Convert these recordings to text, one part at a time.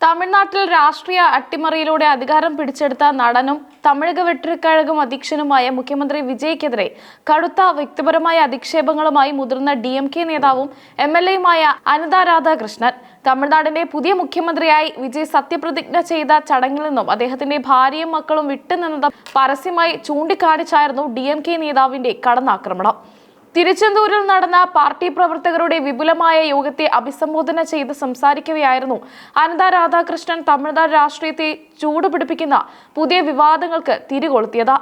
തമിഴ്നാട്ടിൽ രാഷ്ട്രീയ അട്ടിമറിയിലൂടെ അധികാരം പിടിച്ചെടുത്ത നടനും തമിഴക വെട്ടിക്കഴകം അധ്യക്ഷനുമായ മുഖ്യമന്ത്രി വിജയ്ക്കെതിരെ കടുത്ത വ്യക്തിപരമായ അധിക്ഷേപങ്ങളുമായി മുതിർന്ന DMK നേതാവും MLAയുമായ അനിത രാധാകൃഷ്ണൻ. തമിഴ്നാടിന്റെ പുതിയ മുഖ്യമന്ത്രിയായി വിജയ് സത്യപ്രതിജ്ഞ ചെയ്ത ചടങ്ങിൽ നിന്നും അദ്ദേഹത്തിന്റെ ഭാര്യയും മക്കളും വിട്ടുനിന്നത് പരസ്യമായി ചൂണ്ടിക്കാണിച്ചായിരുന്നു DMK നേതാവിന്റെ കടന്നാക്രമണം. തിരുച്ചെന്തൂരിൽ നടന്ന പാർട്ടി പ്രവർത്തകരുടെ വിപുലമായ യോഗത്തെ അഭിസംബോധന ചെയ്ത് സംസാരിക്കവെയായിരുന്നു അനിത രാധാകൃഷ്ണൻ തമിഴ്നാട് രാഷ്ട്രീയത്തെ ചൂടുപിടിപ്പിക്കുന്ന പുതിയ വിവാദങ്ങൾക്ക് തിരികൊളുത്തിയത്.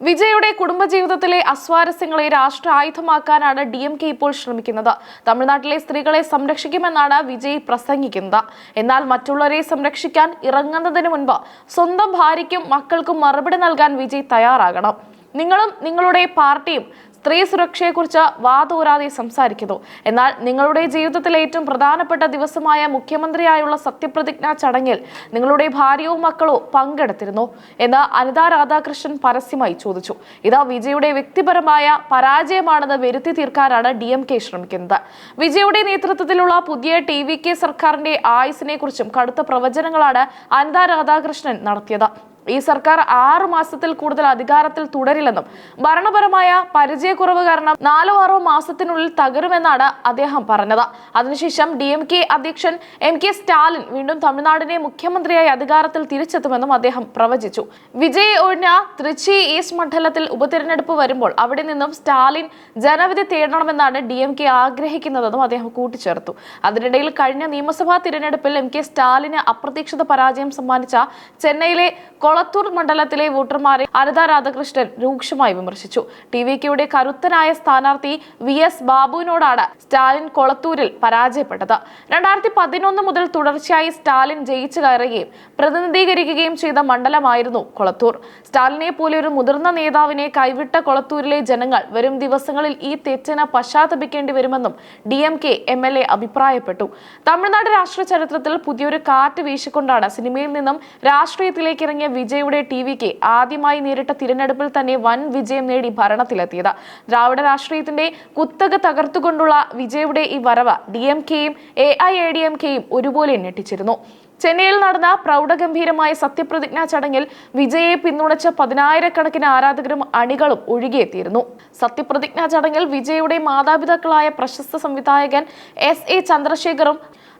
വിജയുടെ കുടുംബജീവിതത്തിലെ അസ്വാരസ്യങ്ങളെ രാഷ്ട്രീയ ആയുധമാക്കാനാണ് DMK ഇപ്പോൾ ശ്രമിക്കുന്നത്. തമിഴ്നാട്ടിലെ സ്ത്രീകളെ സംരക്ഷിക്കുമെന്നാണ് വിജയ് പ്രസംഗിക്കുന്നത്. എന്നാൽ മറ്റുള്ളവരെ സംരക്ഷിക്കാൻ ഇറങ്ങുന്നതിന് മുൻപ് സ്വന്തം ഭാര്യയ്ക്കും മക്കൾക്കും മറുപടി നൽകാൻ വിജയ് തയ്യാറാകണം. നിങ്ങളും നിങ്ങളുടെ പാർട്ടിയും സ്ത്രീ സുരക്ഷയെക്കുറിച്ച് വാതോരാതെ സംസാരിക്കുന്നു. എന്നാൽ നിങ്ങളുടെ ജീവിതത്തിലെ ഏറ്റവും പ്രധാനപ്പെട്ട ദിവസമായ മുഖ്യമന്ത്രിയായുള്ള സത്യപ്രതിജ്ഞാ ചടങ്ങിൽ നിങ്ങളുടെ ഭാര്യയോ മക്കളോ പങ്കെടുത്തിരുന്നു എന്ന് അനിത രാധാകൃഷ്ണൻ പരസ്യമായി ചോദിച്ചു. ഇത് വിജയുടെ വ്യക്തിപരമായ പരാജയമാണെന്ന് വരുത്തി തീർക്കാനാണ് DMK ശ്രമിക്കുന്നത്. വിജയുടെ നേതൃത്വത്തിലുള്ള പുതിയ TVK സർക്കാരിന്റെ ആയുസിനെ കുറിച്ചും കടുത്ത പ്രവചനങ്ങളാണ് അനിത രാധാകൃഷ്ണൻ നടത്തിയത്. ഈ സർക്കാർ 6 മാസത്തിൽ കൂടുതൽ അധികാരത്തിൽ തുടരില്ലെന്നും ഭരണപരമായ പരിചയക്കുറവ് കാരണം 4-6 മാസത്തിനുള്ളിൽ തകരുമെന്നാണ് അദ്ദേഹം പറഞ്ഞത്. അതിനുശേഷം DMK അധ്യക്ഷൻ MK സ്റ്റാലിൻ വീണ്ടും തമിഴ്നാടിനെ മുഖ്യമന്ത്രിയായി അധികാരത്തിൽ തിരിച്ചെത്തുമെന്നും അദ്ദേഹം പ്രവചിച്ചു. വിജയ് ഒഴിഞ്ഞ തൃച്ചി ഈസ്റ്റ് മണ്ഡലത്തിൽ ഉപതെരഞ്ഞെടുപ്പ് വരുമ്പോൾ അവിടെ നിന്നും സ്റ്റാലിൻ ജനവിധി തേടണമെന്നാണ് DMK ആഗ്രഹിക്കുന്നതെന്നും അദ്ദേഹം കൂട്ടിച്ചേർത്തു. അതിനിടയിൽ കഴിഞ്ഞ നിയമസഭാ തിരഞ്ഞെടുപ്പിൽ MK സ്റ്റാലിന് അപ്രതീക്ഷിത പരാജയം സമ്മാനിച്ച ചെന്നൈയിലെ കൊളത്തൂർ മണ്ഡലത്തിലെ വോട്ടർമാരെ അനിത രാധാകൃഷ്ണൻ രൂക്ഷമായി വിമർശിച്ചു. TVKയുടെ കരുത്തനായ സ്ഥാനാർത്ഥി VS ബാബുവിനോടാണ് സ്റ്റാലിൻ കൊളത്തൂരിൽ പരാജയപ്പെട്ടത്. 2011 മുതൽ തുടർച്ചയായി സ്റ്റാലിൻ ജയിച്ചു കയറുകയും പ്രതിനിധീകരിക്കുകയും ചെയ്ത മണ്ഡലമായിരുന്നു കൊളത്തൂർ. സ്റ്റാലിനെ പോലെ ഒരു മുതിർന്ന നേതാവിനെ കൈവിട്ട കൊളത്തൂരിലെ ജനങ്ങൾ വരും ദിവസങ്ങളിൽ ഈ തെറ്റിന് പശ്ചാത്തപിക്കേണ്ടി വരുമെന്നും DMK MLA അഭിപ്രായപ്പെട്ടു. തമിഴ്നാട് രാഷ്ട്രീയ ചരിത്രത്തിൽ പുതിയൊരു കാറ്റ് വീശിക്കൊണ്ടാണ് സിനിമയിൽ നിന്നും രാഷ്ട്രീയത്തിലേക്ക് ഇറങ്ങിയ വിജയുടെ TVK ആദ്യമായി നേരിട്ട തിരഞ്ഞെടുപ്പിൽ തന്നെ വൻ വിജയം നേടി ഭരണത്തിലെത്തിയത്. ദ്രാവിഡ രാഷ്ട്രീയത്തിന്റെ കുത്തക തകർത്തുകൊണ്ടുള്ള വിജയുടെ ഈ വരവ് DMKയും AIADMKയും ഒരുപോലെ ഞെട്ടിച്ചിരുന്നു. ചെന്നൈയിൽ നടന്ന പ്രൗഢഗംഭീരമായ സത്യപ്രതിജ്ഞാ ചടങ്ങിൽ വിജയെ പിന്തുണച്ച 10,000-കണക്കിന് ആരാധകരും അണികളും ഒഴുകിയെത്തിയിരുന്നു. സത്യപ്രതിജ്ഞാ ചടങ്ങിൽ വിജയുടെ മാതാപിതാക്കളായ പ്രശസ്ത സംവിധായകൻ SA ചന്ദ്രശേഖറും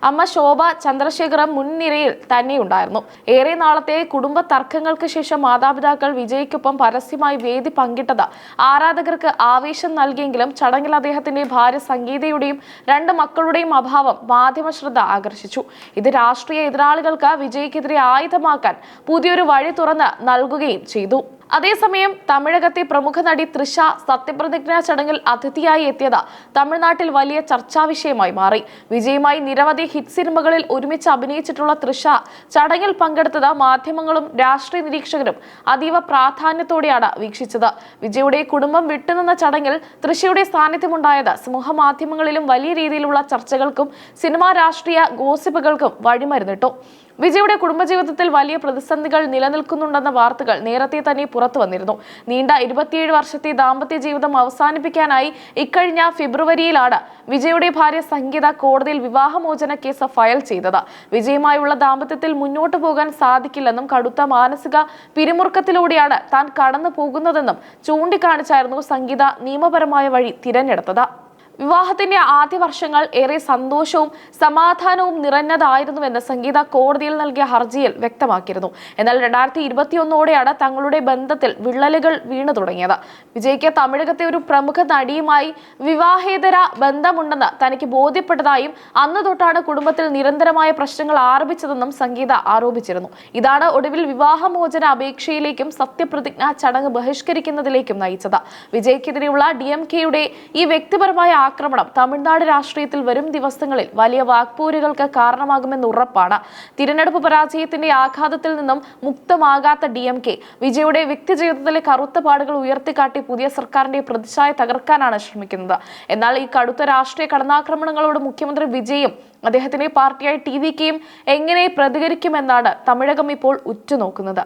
അമ്മ ശോഭ ചന്ദ്രശേഖറും മുൻനിരയിൽ തന്നെയുണ്ടായിരുന്നു. ഏറെ നാളത്തെ കുടുംബ തർക്കങ്ങൾക്ക് ശേഷം മാതാപിതാക്കൾ വിജയ്ക്കൊപ്പം പരസ്യമായി വേദി പങ്കിട്ടത് ആരാധകർക്ക് ആവേശം നൽകിയെങ്കിലും ചടങ്ങിൽ അദ്ദേഹത്തിന്റെ ഭാര്യ സംഗീതയുടെയും 2 മക്കളുടെയും അഭാവം മാധ്യമ ശ്രദ്ധ ആകർഷിച്ചു. ഇത് രാഷ്ട്രീയ എതിരാളികൾക്ക് വിജയ്ക്കെതിരെ ആയുധമാക്കാൻ പുതിയൊരു വഴി തുറന്ന് നൽകുകയും ചെയ്തു. അതേസമയം തമിഴകത്തെ പ്രമുഖ നടി തൃഷ സത്യപ്രതിജ്ഞാ ചടങ്ങിൽ അതിഥിയായി എത്തിയത് തമിഴ്നാട്ടിൽ വലിയ ചർച്ചാ വിഷയമായി മാറി. വിജയുമായി നിരവധി ഹിറ്റ് സിനിമകളിൽ ഒരുമിച്ച് അഭിനയിച്ചിട്ടുള്ള തൃഷ ചടങ്ങിൽ പങ്കെടുത്തത് മാധ്യമങ്ങളും രാഷ്ട്രീയ നിരീക്ഷകരും അതീവ പ്രാധാന്യത്തോടെയാണ് വീക്ഷിച്ചത്. വിജയുടെ കുടുംബം വിട്ടുനിന്ന ചടങ്ങിൽ തൃഷയുടെ സാന്നിധ്യമുണ്ടായത് സമൂഹ മാധ്യമങ്ങളിലും വലിയ രീതിയിലുള്ള ചർച്ചകൾക്കും സിനിമാ രാഷ്ട്രീയ ഗോസിപ്പുകൾക്കും വഴിമരുന്നിട്ടു. വിജയുടെ കുടുംബജീവിതത്തിൽ വലിയ പ്രതിസന്ധികൾ നിലനിൽക്കുന്നുണ്ടെന്ന വാർത്തകൾ നേരത്തെ തന്നെ പുറത്തു വന്നിരുന്നു. നീണ്ട 27 വർഷത്തെ ദാമ്പത്യ ജീവിതം അവസാനിപ്പിക്കാനായി ഇക്കഴിഞ്ഞ ഫെബ്രുവരിയിലാണ് വിജയുടെ ഭാര്യ സംഗീത കോടതിയിൽ വിവാഹമോചന കേസ് ഫയൽ ചെയ്തത്. വിജയുമായുള്ള ദാമ്പത്യത്തിൽ മുന്നോട്ടു പോകാൻ സാധിക്കില്ലെന്നും കടുത്ത മാനസിക പിരിമുറുക്കത്തിലൂടെയാണ് താൻ കടന്നു പോകുന്നതെന്നും ചൂണ്ടിക്കാണിച്ചായിരുന്നു സംഗീത നിയമപരമായ വഴി തിരഞ്ഞെടുത്തത്. വിവാഹത്തിന്റെ ആദ്യ വർഷങ്ങൾ ഏറെ സന്തോഷവും സമാധാനവും നിറഞ്ഞതായിരുന്നുവെന്ന് സംഗീത കോടതിയിൽ നൽകിയ ഹർജിയിൽ വ്യക്തമാക്കിയിരുന്നു. എന്നാൽ 2021ഓടെയാണ് തങ്ങളുടെ ബന്ധത്തിൽ വിള്ളലുകൾ വീണു തുടങ്ങിയത്. വിജയ്ക്ക് തമിഴകത്തെ ഒരു പ്രമുഖ നടിയുമായി വിവാഹേതര ബന്ധമുണ്ടെന്ന് തനിക്ക് ബോധ്യപ്പെട്ടതായും അന്ന് തൊട്ടാണ് കുടുംബത്തിൽ നിരന്തരമായ പ്രശ്നങ്ങൾ ആരംഭിച്ചതെന്നും സംഗീത ആരോപിച്ചിരുന്നു. ഇതാണ് ഒടുവിൽ വിവാഹമോചന അപേക്ഷയിലേക്കും സത്യപ്രതിജ്ഞാ ചടങ്ങ് ബഹിഷ്കരിക്കുന്നതിലേക്കും നയിച്ചത്. വിജയ്ക്കെതിരെയുള്ള DMKയുടെ ഈ വ്യക്തിപരമായ ആക്രമണം തമിഴ്നാട് രാഷ്ട്രീയത്തിൽ വരും ദിവസങ്ങളിൽ വലിയ വാക്പോരുകൾക്ക് കാരണമാകുമെന്ന് ഉറപ്പാണ്. തിരഞ്ഞെടുപ്പ് പരാജയത്തിന്റെ ആഘാതത്തിൽ നിന്നും മുക്തമാകാത്ത DMK വിജയുടെ വ്യക്തിജീവിതത്തിലെ കറുത്ത പാടുകൾ ഉയർത്തിക്കാട്ടി പുതിയ സർക്കാരിന്റെ പ്രതിച്ഛായ തകർക്കാനാണ് ശ്രമിക്കുന്നത്. എന്നാൽ ഈ കടുത്ത രാഷ്ട്രീയ കടന്നാക്രമണങ്ങളോട് മുഖ്യമന്ത്രി വിജയും അദ്ദേഹത്തിന്റെ പാർട്ടിയായ TVKയും എങ്ങനെ പ്രതികരിക്കുമെന്നാണ് തമിഴകം ഇപ്പോൾ ഉറ്റുനോക്കുന്നത്.